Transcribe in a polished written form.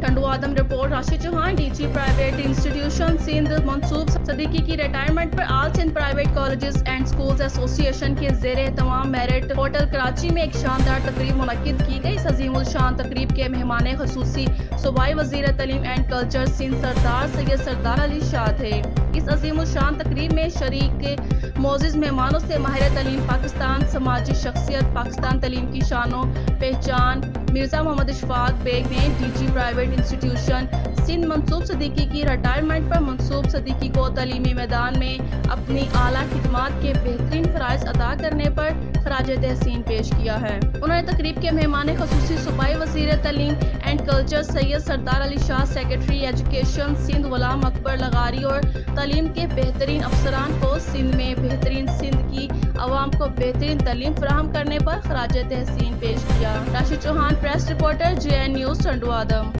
Tando Adam report Rashid Chauhan D G private institution Sindh Mansoob Siddiqui کی retirement پر all Sindh private colleges and schools association کے زیر اہتمام میرٹ ہوٹل کراچی میں ایک شاندار تقریب منعقد کی گئی۔ اس عظیم الشان تقریب کے مہمان خصوصی صوبائی وزیر تعلیم اینڈ کلچر سندھ سردار سید سردار علی شاہ تھے۔ اس عظیم الشان تقریب میں شریک معزز مہمانوں سے ماہر تعلیم پاکستان، سماجی شخصیت، پاکستان تعلیم کی شان و پہچان مرزا محمد اشفاق بیگ نے D G private institution Sindh Mansoob Siddiqui کی ریٹائرمنٹ پر منصوب صدیقی کو تعلیمی میدان میں اپنی اعلیٰ خدمات کے بہترین فرائض ادا کرنے پر خراج تحسین پیش کیا ہے۔ انہوں نے تقریب کے مہمان خصوصی صوبائی وزیر تعلیم and culture Syed Sardar Ali Shah, secretary education Sindh Ghulam اکبر لغاری اور تعلیم کے بہترین افسران کو سندھ میں بہترین سندھ کی عوام کو بہترین تعلیم فراہم کرنے پر خراج تحسین پیش کیا۔ Rashid Chauhan, press reporter, JN news, Tando آدم۔